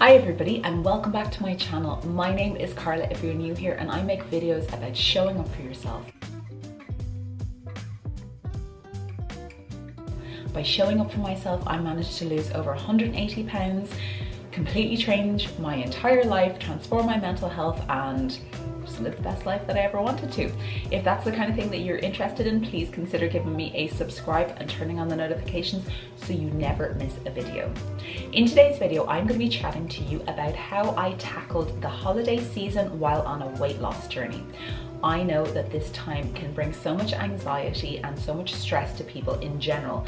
Hi everybody and welcome back to my channel. My name is Carla if you're new here, and I make videos about showing up for yourself. By showing up for myself, I managed to lose over 180 pounds, completely change my entire life, transform my mental health, and just live the best life that I ever wanted to. If that's the kind of thing that you're interested in, please consider giving me a subscribe and turning on the notifications so you never miss a video. In today's video, I'm going to be chatting to you about how I tackled the holiday season while on a weight loss journey. I know that this time can bring so much anxiety and so much stress to people in general,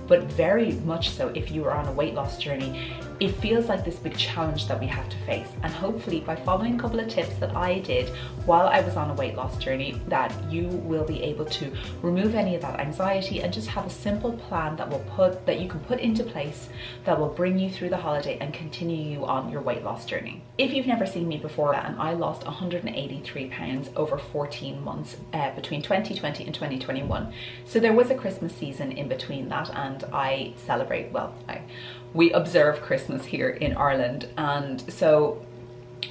but very much so if you are on a weight loss journey. It feels like this big challenge that we have to face, and hopefully by following a couple of tips that I did while I was on a weight loss journey, that you will be able to remove any of that anxiety and just have a simple plan that you can put into place that will bring you through the holiday and continue you on your weight loss journey. If you've never seen me before, and I lost 183 pounds over 14 months between 2020 and 2021. So there was a Christmas season in between that, and I celebrate, we observe Christmas here in Ireland, and so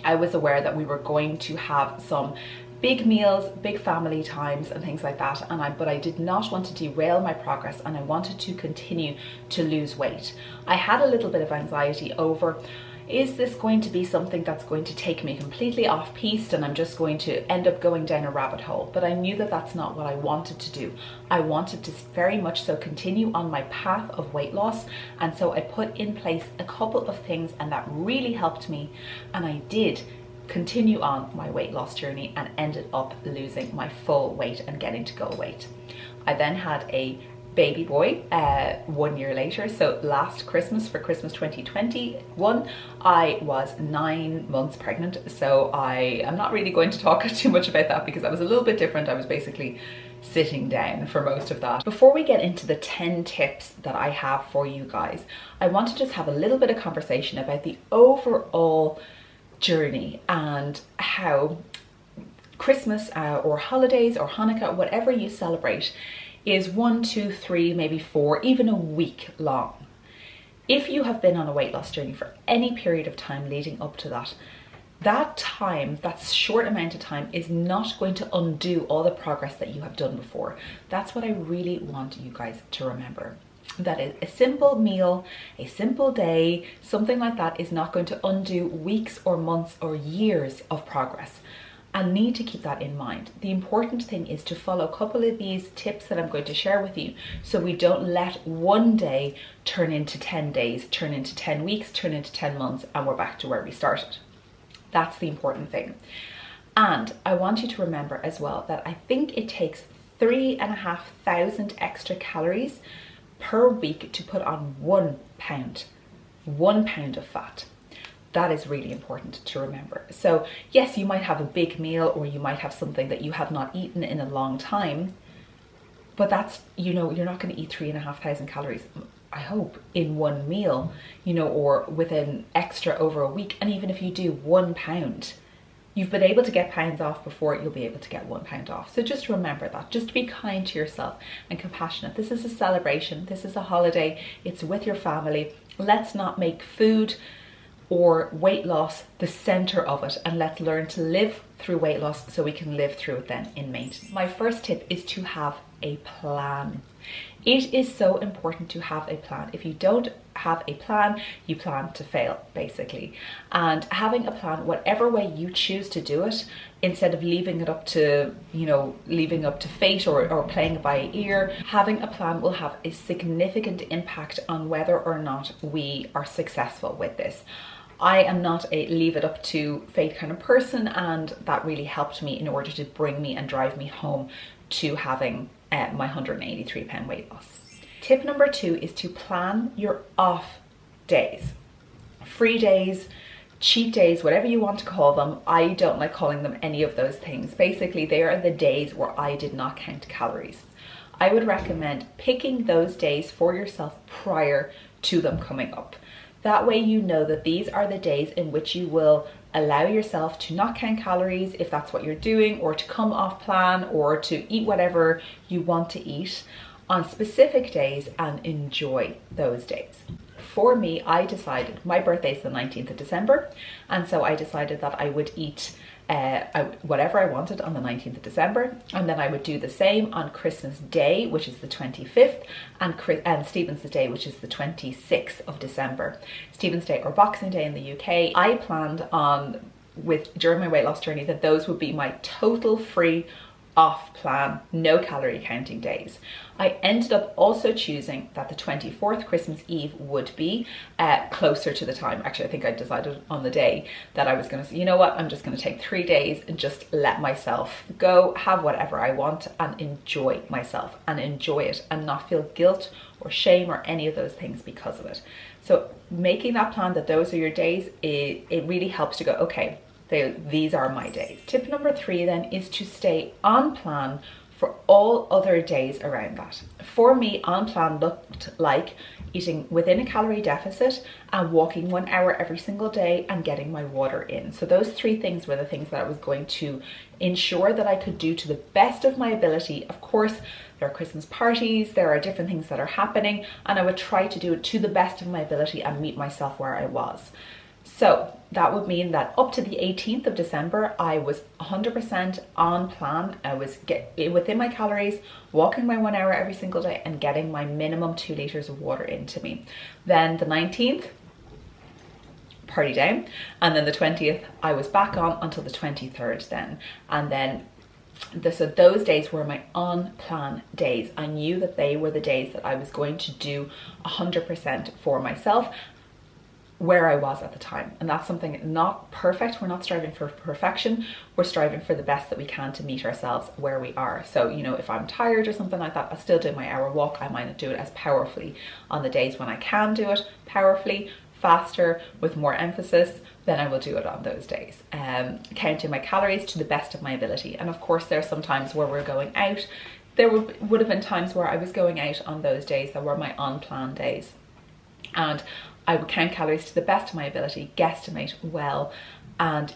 I was aware that we were going to have some big meals, big family times and things like that, but I did not want to derail my progress, and I wanted to continue to lose weight. I had a little bit of anxiety over, is this going to be something that's going to take me completely off piste and I'm just going to end up going down a rabbit hole? But I knew that that's not what I wanted to do. I wanted to very much so continue on my path of weight loss, and so I put in place a couple of things, and that really helped me, and I did continue on my weight loss journey and ended up losing my full weight and getting to goal weight. I then had a baby boy 1 year later. So last Christmas, for Christmas 2021, I was 9 months pregnant. So I am not really going to talk too much about that because that was a little bit different. I was basically sitting down for most of that. Before we get into the 10 tips that I have for you guys, I want to just have a little bit of conversation about the overall journey and how Christmas or holidays or Hanukkah, whatever you celebrate, is 1, 2, 3, maybe 4, even a week long. If you have been on a weight loss journey for any period of time leading up to that, that short amount of time is not going to undo all the progress that you have done before. That's what I really want you guys to remember. That is, a simple meal, a simple day, something like that is not going to undo weeks or months or years of progress. And need to keep that in mind. The important thing is to follow a couple of these tips that I'm going to share with you, so we don't let one day turn into 10 days, turn into 10 weeks, turn into 10 months, and we're back to where we started. That's the important thing. And I want you to remember as well that I think it takes 3,500 extra calories per week to put on 1 pound of fat. That is really important to remember. So yes, you might have a big meal, or you might have something that you have not eaten in a long time, but that's, you're not going to eat 3,500 calories, I hope, in one meal, or with an extra over a week. And even if you do 1 pound, you've been able to get pounds off before, you'll be able to get 1 pound off. So just remember that, just be kind to yourself and compassionate. This is a celebration, this is a holiday, it's with your family. Let's not make food or weight loss the center of it, and let's learn to live through weight loss so we can live through it then in maintenance. My first tip is to have a plan. It is so important to have a plan. If you don't have a plan, you plan to fail, basically. And having a plan, whatever way you choose to do it, instead of leaving it up to, fate or playing it by ear, having a plan will have a significant impact on whether or not we are successful with this. I am not a leave it up to fate kind of person, and that really helped me in order to bring me and drive me home to having my 183 pound weight loss. Tip number 2 is to plan your off days. Free days, cheat days, whatever you want to call them. I don't like calling them any of those things. Basically, they are the days where I did not count calories. I would recommend picking those days for yourself prior to them coming up. That way you know that these are the days in which you will allow yourself to not count calories if that's what you're doing, or to come off plan, or to eat whatever you want to eat on specific days and enjoy those days. for me, I decided, my birthday is the 19th of December, and so I decided that I would eat whatever I wanted on the 19th of December, and then I would do the same on Christmas Day, which is the 25th, and Stephen's Day, which is the 26th of December. Stephen's Day, or Boxing Day in the UK, I planned on, during my weight loss journey, that those would be my total free off plan, no calorie counting days. I ended up also choosing that the 24th, Christmas Eve, would be closer to the time. Actually, I think I decided on the day that I was going to say, you know what, I'm just going to take 3 days and just let myself go, have whatever I want, and enjoy myself and enjoy it, and not feel guilt or shame or any of those things because of it. So making that plan that those are your days, it really helps to go, okay, these are my days. Tip number 3 then is to stay on plan for all other days around that. For me, on plan looked like eating within a calorie deficit and walking 1 hour every single day and getting my water in. So those 3 things were the things that I was going to ensure that I could do to the best of my ability. Of course, there are Christmas parties, there are different things that are happening, and I would try to do it to the best of my ability and meet myself where I was. So that would mean that up to the 18th of December, I was 100% on plan. I was within my calories, walking my 1 hour every single day, and getting my minimum 2 liters of water into me. Then the 19th, party down. And then the 20th, I was back on until the 23rd then. And then so those days were my on plan days. I knew that they were the days that I was going to do 100% for myself, where I was at the time. And that's something not perfect. We're not striving for perfection. We're striving for the best that we can to meet ourselves where we are. So, you know, if I'm tired or something like that, I'll still do my hour walk. I might not do it as powerfully on the days when I can do it powerfully, faster, with more emphasis, then I will do it on those days. Counting my calories to the best of my ability. And of course, there are some times where we're going out. There would have been times where I was going out on those days that were my on-plan days. And I would count calories to the best of my ability, guesstimate well, and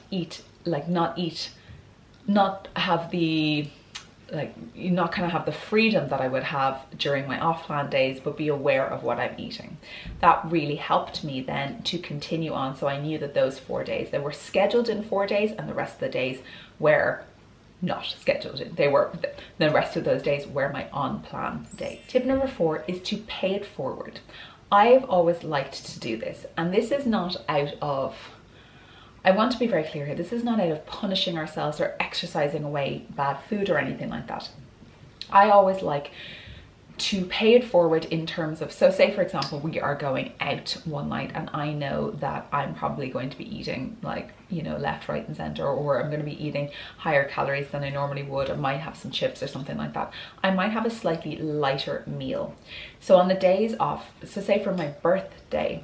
not have the freedom that I would have during my off-plan days, but be aware of what I'm eating. That really helped me then to continue on. So I knew that those 4 days, they were scheduled in 4 days, and the rest of the days were not scheduled in. The rest of those days were my on-plan days. Tip number 4 is to pay it forward. I've always liked to do this, and this is not out of, I want to be very clear here, this is not out of punishing ourselves or exercising away bad food or anything like that. I always like to pay it forward in terms of, so say for example, we are going out one night and I know that I'm probably going to be eating left, right and center, or I'm going to be eating higher calories than I normally would. I might have some chips or something like that. I might have a slightly lighter meal. So on the days off, so say for my birthday,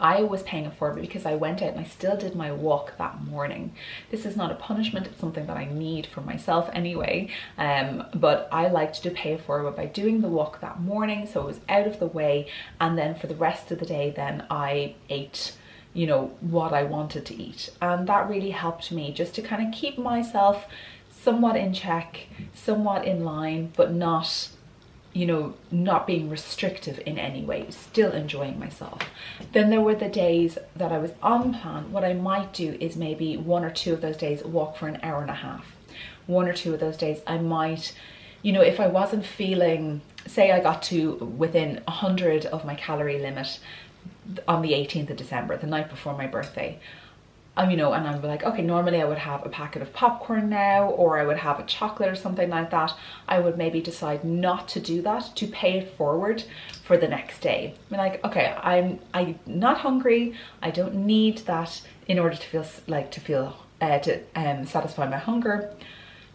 I was paying it forward because I went out and I still did my walk that morning. This is not a punishment, it's something that I need for myself anyway, but I liked to pay it forward by doing the walk that morning, so it was out of the way, and then for the rest of the day then I ate what I wanted to eat. And that really helped me just to kind of keep myself somewhat in check, somewhat in line, but not being restrictive in any way, still enjoying myself. Then there were the days that I was on plan. What I might do is maybe 1 or 2 of those days walk for an hour and a half. 1 or 2 of those days I might, if I wasn't feeling, say I got to within 100 of my calorie limit on the 18th of December, the night before my birthday, and I'm like, okay, normally I would have a packet of popcorn now, or I would have a chocolate or something like that. I would maybe decide not to do that, to pay it forward for the next day. I'm like, okay, I'm not hungry. I don't need that in order to satisfy my hunger.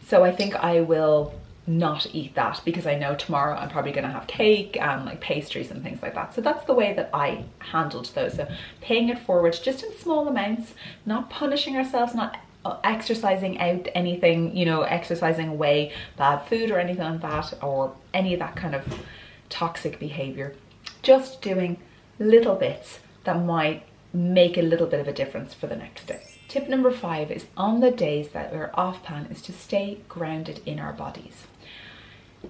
So I think I will not eat that because I know tomorrow I'm probably going to have cake and like pastries and things like that. So that's the way that I handled those. So paying it forward just in small amounts, not punishing ourselves, not exercising out anything, exercising away bad food or anything like that, or any of that kind of toxic behavior. Just doing little bits that might make a little bit of a difference for the next day. Tip number 5 is on the days that we're off plan is to stay grounded in our bodies.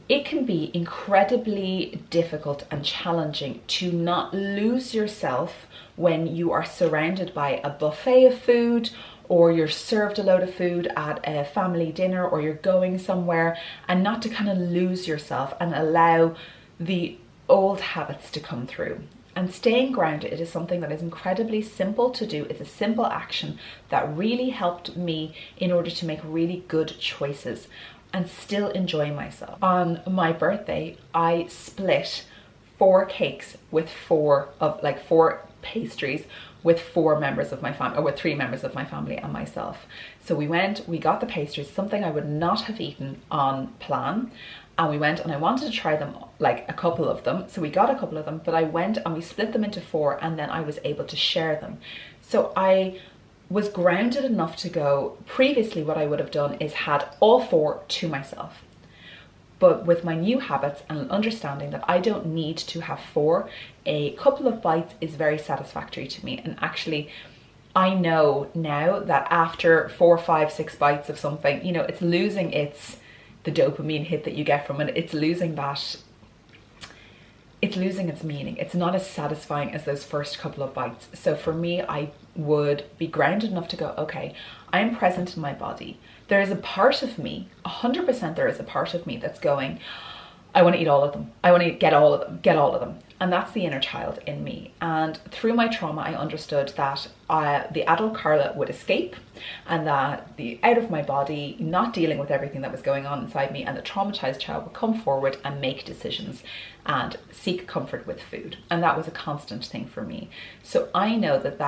It can be incredibly difficult and challenging to not lose yourself when you are surrounded by a buffet of food, or you're served a load of food at a family dinner, or you're going somewhere, and not to kind of lose yourself and allow the old habits to come through. And staying grounded is something that is incredibly simple to do. It's a simple action that really helped me in order to make really good choices and still enjoy myself. On my birthday, I split 4 cakes with 4 pastries with 4 members of my family, or with 3 members of my family and myself. So we got the pastries, something I would not have eaten on plan. And we went, and I wanted to try them, like a couple of them. So we got a couple of them, but I went and we split them into 4, and then I was able to share them. So I was grounded enough to go. Previously, what I would have done is had all 4 to myself. But with my new habits and understanding that I don't need to have 4, a couple of bites is very satisfactory to me. And actually, I know now that after 4, 5, 6 bites of something, you know, it's losing the dopamine hit that you get from it. It's losing its meaning. It's not as satisfying as those first couple of bites. So for me, I would be grounded enough to go, okay, I'm present in my body. There is a part of me, 100% there is a part of me that's going, I want to eat all of them. I want to get all of them. And that's the inner child in me. And through my trauma, I understood that the adult Carla would escape, and that the out of my body, not dealing with everything that was going on inside me, and the traumatized child would come forward and make decisions and seek comfort with food. And that was a constant thing for me. So I know that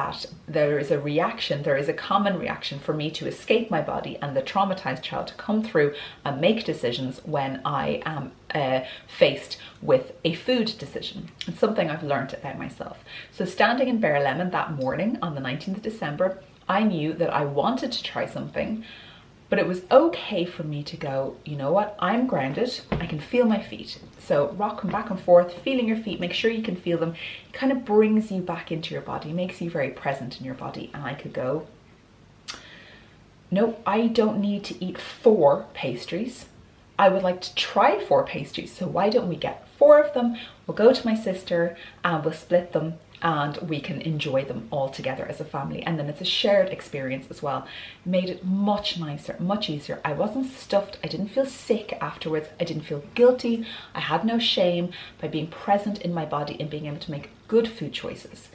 there is a reaction, there is a common reaction for me to escape my body and the traumatized child to come through and make decisions when I am faced with a food decision. It's something I've learned about myself. So standing in Bear Lemon that morning on the 19th of December, I knew that I wanted to try something, but it was okay for me to go, you know what, I'm grounded, I can feel my feet. So rocking back and forth, feeling your feet, make sure you can feel them. It kind of brings you back into your body, makes you very present in your body. And I could go, no, I don't need to eat 4 pastries. I would like to try 4 pastries. So why don't we get 4 of them? We'll go to my sister and we'll split them, and we can enjoy them all together as a family. And then it's a shared experience as well. Made it much nicer, much easier. I wasn't stuffed. I didn't feel sick afterwards. I didn't feel guilty. I had no shame by being present in my body and being able to make good food choices.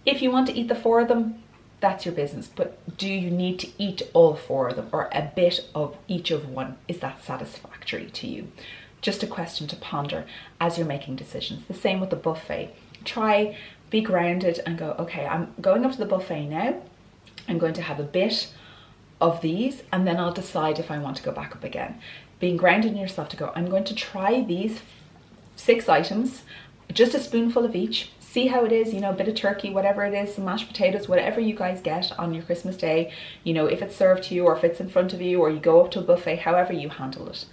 If you want to eat the 4 of them, that's your business. But do you need to eat all 4 of them, or a bit of each of one? Is that satisfactory to you? Just a question to ponder as you're making decisions. The same with the buffet. Try, be grounded and go, okay, I'm going up to the buffet now. I'm going to have a bit of these, and then I'll decide if I want to go back up again. Being grounded in yourself to go, I'm going to try these 6 items, just a spoonful of each. See how it is, you know, a bit of turkey, whatever it is, some mashed potatoes, whatever you guys get on your Christmas day, you know, if it's served to you or if it's in front of you, or you go up to a buffet, however you handle it.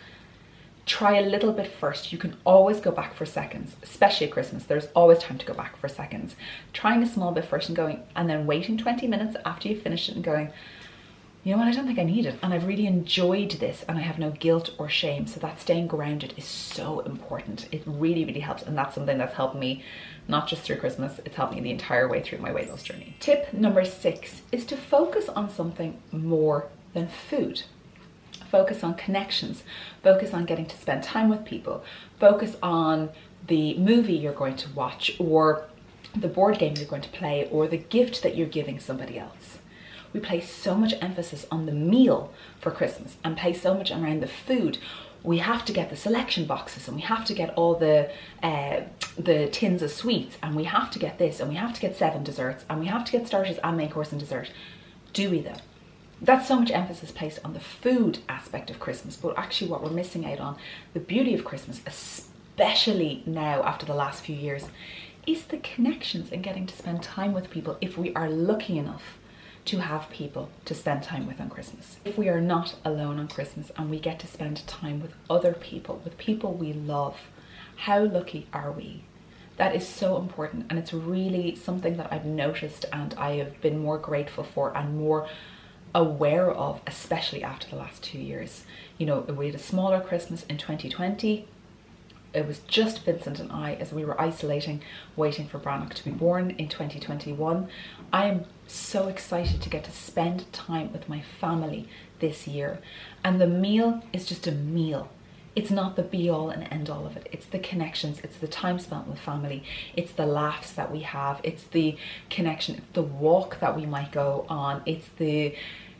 Try a little bit first. You can always go back for seconds, especially at Christmas. There's always time to go back for seconds. Trying a small bit first and going, and then waiting 20 minutes after you finish it and going, you know what, I don't think I need it. And I've really enjoyed this and I have no guilt or shame. So that staying grounded is so important. It really, really helps. And that's something that's helped me, not just through Christmas, it's helped me the entire way through my weight loss journey. Tip number 6 is to focus on something more than food. Focus on connections, focus on getting to spend time with people, focus on the movie you're going to watch, or the board game you're going to play, or the gift that you're giving somebody else. We place so much emphasis on the meal for Christmas and place so much around the food. We have to get the selection boxes, and we have to get all the tins of sweets, and we have to get this, and we have to get 7 desserts, and we have to get starters and main course and dessert. Do we though? That's so much emphasis placed on the food aspect of Christmas, but actually what we're missing out on, the beauty of Christmas, especially now after the last few years, is the connections and getting to spend time with people if we are lucky enough to have people to spend time with on Christmas. If we are not alone on Christmas and we get to spend time with other people, with people we love, how lucky are we? That is so important, and it's really something that I've noticed and I have been more grateful for and more aware of, especially after the last 2 years. You know, we had a smaller Christmas in 2020. it was just Vincent and I as we were isolating, waiting for Brannock to be born in 2021. I am so excited to get to spend time with my family this year. And the meal is just a meal. It's not the be all and end all of it. It's the connections, it's the time spent with family, it's the laughs that we have, it's the connection, it's the walk that we might go on, it's the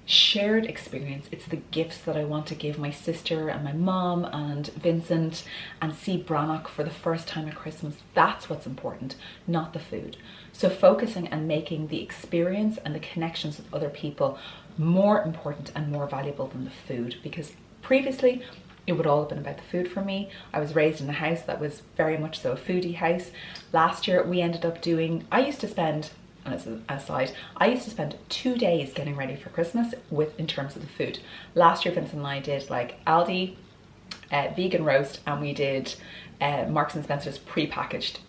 shared experience, it's the gifts that I want to give my sister and my mom and Vincent, and see Brannock for the first time at Christmas. That's what's important, not the food. So focusing and making the experience and the connections with other people more important and more valuable than the food, because previously it would all have been about the food for me. I was raised in a house that was very much so a foodie house. Last year we ended up doing, I used to spend, and as an aside, I used to spend 2 days getting ready for Christmas in terms of the food. Last year Vincent and I did like Aldi, vegan roast, and we did Marks and Spencer's pre-packaged,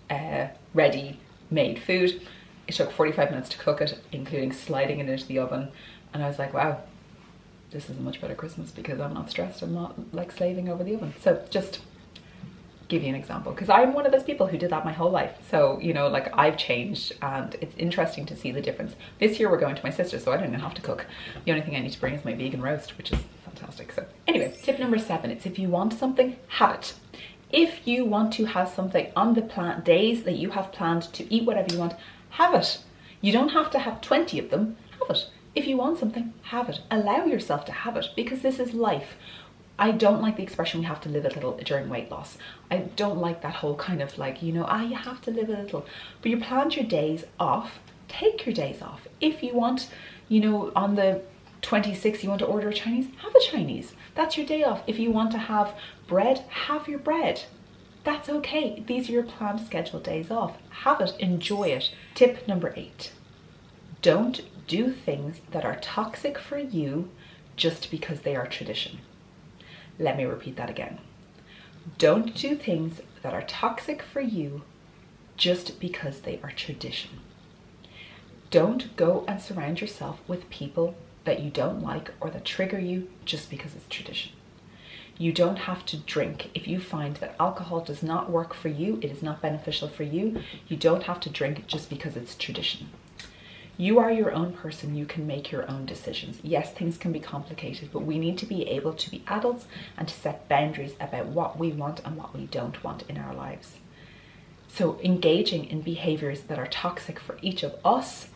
ready-made food. It took 45 minutes to cook it, including sliding it into the oven. And I was like, wow, this is a much better Christmas because I'm not stressed. I'm not like slaving over the oven. So just give you an example, because I'm one of those people who did that my whole life. So, you know, like I've changed, and it's interesting to see the difference. This year we're going to my sister, so I don't even have to cook. The only thing I need to bring is my vegan roast, which is fantastic. So anyway, tip number 7, it's if you want something, have it. If you want to have something on the days that you have planned to eat whatever you want, have it. You don't have to have 20 of them, have it. If you want something, have it. Allow yourself to have it, because this is life. I don't like the expression we have to live a little during weight loss. I don't like that whole kind of like, you know, you have to live a little. But you planned your days off, take your days off. If you want, you know, on the 26th you want to order a Chinese, have a Chinese. That's your day off. If you want to have bread, have your bread. That's okay. These are your planned scheduled days off. Have it, enjoy it. Tip number 8. Don't do things that are toxic for you just because they are tradition. Let me repeat that again. Don't do things that are toxic for you just because they are tradition. Don't go and surround yourself with people that you don't like or that trigger you just because it's tradition. You don't have to drink. If you find that alcohol does not work for you, it is not beneficial for you, you don't have to drink just because it's tradition. You are your own person. You can make your own decisions. Yes, things can be complicated, but we need to be able to be adults and to set boundaries about what we want and what we don't want in our lives. So engaging in behaviors that are toxic for each of us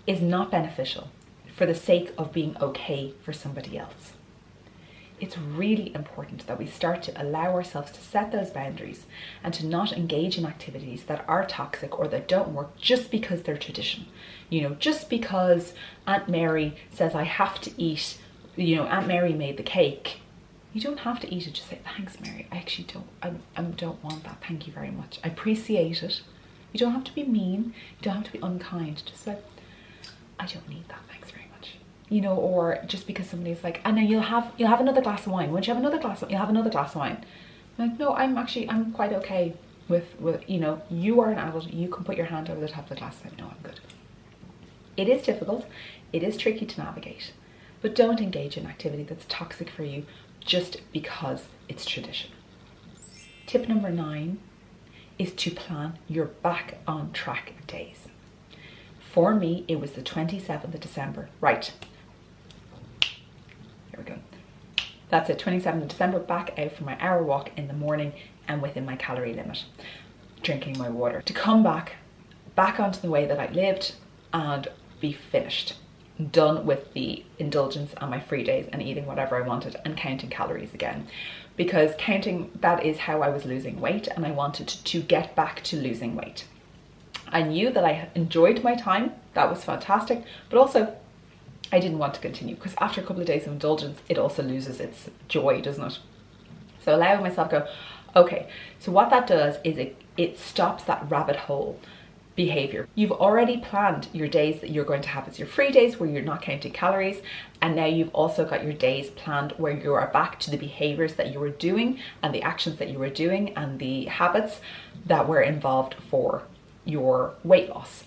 is not beneficial for the sake of being okay for somebody else. It's really important that we start to allow ourselves to set those boundaries and to not engage in activities that are toxic or that don't work just because they're tradition. You know, just because Aunt Mary says I have to eat, you know, Aunt Mary made the cake. You don't have to eat it. Just say, thanks, Mary. I actually don't want that. Thank you very much. I appreciate it. You don't have to be mean. You don't have to be unkind. Just say, I don't need that. Thanks very much. You know, or just because somebody's like, and then you'll have another glass of wine. Once you have another glass, you'll have another glass of wine. I'm like, no, I'm quite okay with, you know, you are an adult. You can put your hand over the top of the glass. Like, no, I'm good. It is difficult. It is tricky to navigate, but don't engage in activity that's toxic for you just because it's tradition. Tip number 9 is to plan your back on track days. For me, it was the 27th of December. Right. Here we go. That's it, 27th of December, back out for my hour walk in the morning and within my calorie limit, drinking my water. To come back onto the way that I lived and be finished, done with the indulgence on my free days and eating whatever I wanted and counting calories again. Because counting, that is how I was losing weight, and I wanted to get back to losing weight. I knew that I enjoyed my time, that was fantastic, but also I didn't want to continue, because after a couple of days of indulgence, it also loses its joy, doesn't it? So allowing myself to go, okay, so what that does is it stops that rabbit hole behavior. You've already planned your days that you're going to have as your free days where you're not counting calories, and now you've also got your days planned where you are back to the behaviors that you were doing and the actions that you were doing and the habits that were involved for your weight loss.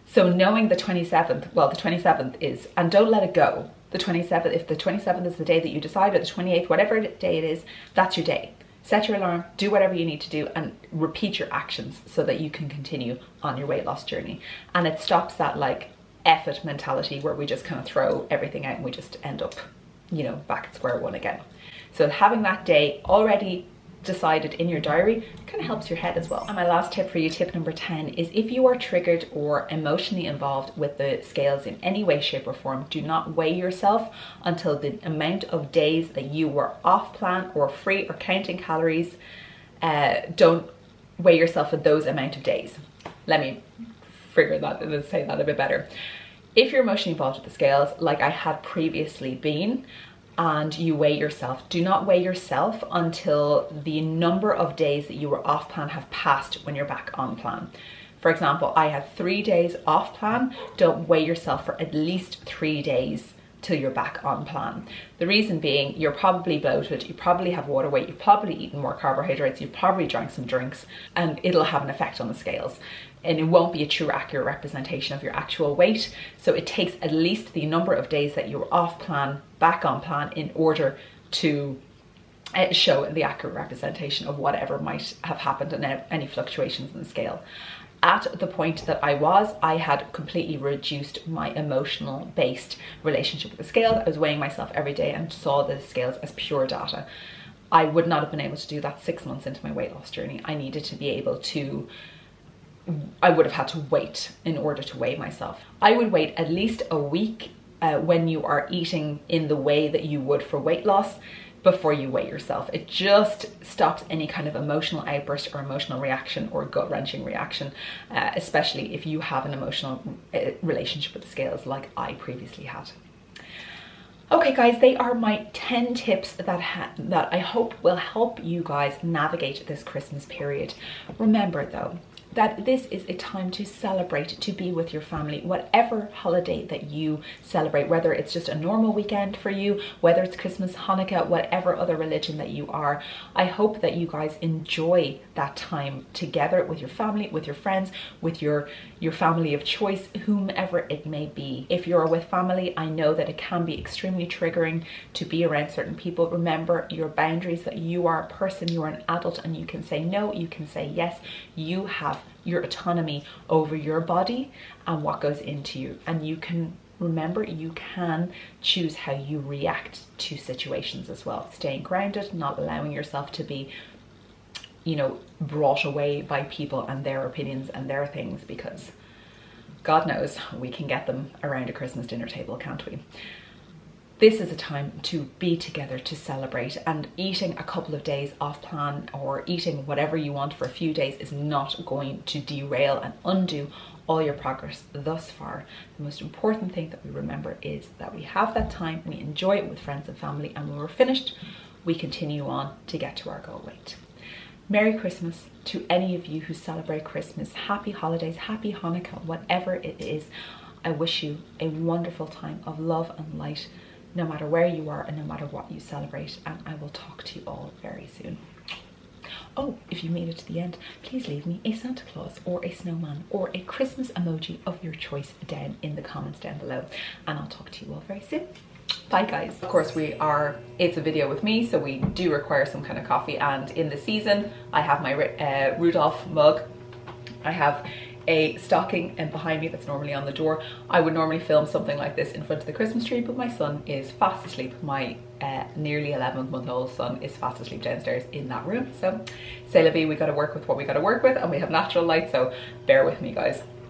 So knowing the 27th, well, the 27th is, and don't let it go. The 27th, if the 27th is the day that you decide, or the 28th, whatever day it is, that's your day. Set your alarm, do whatever you need to do, and repeat your actions so that you can continue on your weight loss journey. And it stops that like F it mentality where we just kind of throw everything out and we just end up, you know, back at square one again. So having that day already decided in your diary kind of helps your head as well. And my last tip for you, tip number 10, is if you are triggered or emotionally involved with the scales in any way, shape or form, do not weigh yourself until the amount of days that you were off plan or free or counting calories. Don't weigh yourself for those amount of days. Let me figure that and say that a bit better. If you're emotionally involved with the scales, like I had previously been, and you weigh yourself, do not weigh yourself until the number of days that you were off plan have passed when you're back on plan. For example, I had 3 days off plan. Don't weigh yourself for at least 3 days till you're back on plan. The reason being, you're probably bloated, you probably have water weight, you've probably eaten more carbohydrates, you've probably drank some drinks, and it'll have an effect on the scales. And it won't be a true accurate representation of your actual weight. So it takes at least the number of days that you were off plan, back on plan, in order to show the accurate representation of whatever might have happened and any fluctuations in the scale. At the point that I had completely reduced my emotional based relationship with the scales. I was weighing myself every day and saw the scales as pure data. I would not have been able to do that 6 months into my weight loss journey. I needed to be able to, I would have had to wait in order to weigh myself. I would wait at least a week when you are eating in the way that you would for weight loss before you weigh yourself. It just stops any kind of emotional outburst or emotional reaction or gut-wrenching reaction, especially if you have an emotional relationship with the scales like I previously had. Okay guys, they are my 10 tips that I hope will help you guys navigate this Christmas period. Remember though, that this is a time to celebrate, to be with your family, whatever holiday that you celebrate, whether it's just a normal weekend for you, whether it's Christmas, Hanukkah, whatever other religion that you are. I hope that you guys enjoy that time together with your family, with your friends, with your family of choice, whomever it may be. If you're with family, I know that it can be extremely triggering to be around certain people. Remember your boundaries, that you are a person, you are an adult, and you can say no, you can say yes. You have your autonomy over your body and what goes into you, and you can remember, you can choose how you react to situations as well. Staying grounded, not allowing yourself to be, you know, brought away by people and their opinions and their things, because God knows we can get them around a Christmas dinner table, can't we? This is a time to be together, to celebrate, and eating a couple of days off plan or eating whatever you want for a few days is not going to derail and undo all your progress thus far. The most important thing that we remember is that we have that time, we enjoy it with friends and family, and when we're finished, we continue on to get to our goal weight. Merry Christmas to any of you who celebrate Christmas. Happy holidays, happy Hanukkah, whatever it is. I wish you a wonderful time of love and light, no matter where you are and no matter what you celebrate, and I will talk to you all very soon. Oh, if you made it to the end, please leave me a Santa Claus or a snowman or a Christmas emoji of your choice down in the comments down below, and I'll talk to you all very soon. Bye guys. Of course it's a video with me, so we do require some kind of coffee, and in the season I have my Rudolph mug. I have a stocking behind me that's normally on the door. I would normally film something like this in front of the Christmas tree, but my son is fast asleep. My nearly 11-month-old son is fast asleep downstairs in that room. So c'est la vie, we got to work with what we got to work with, and we have natural light, so bear with me guys.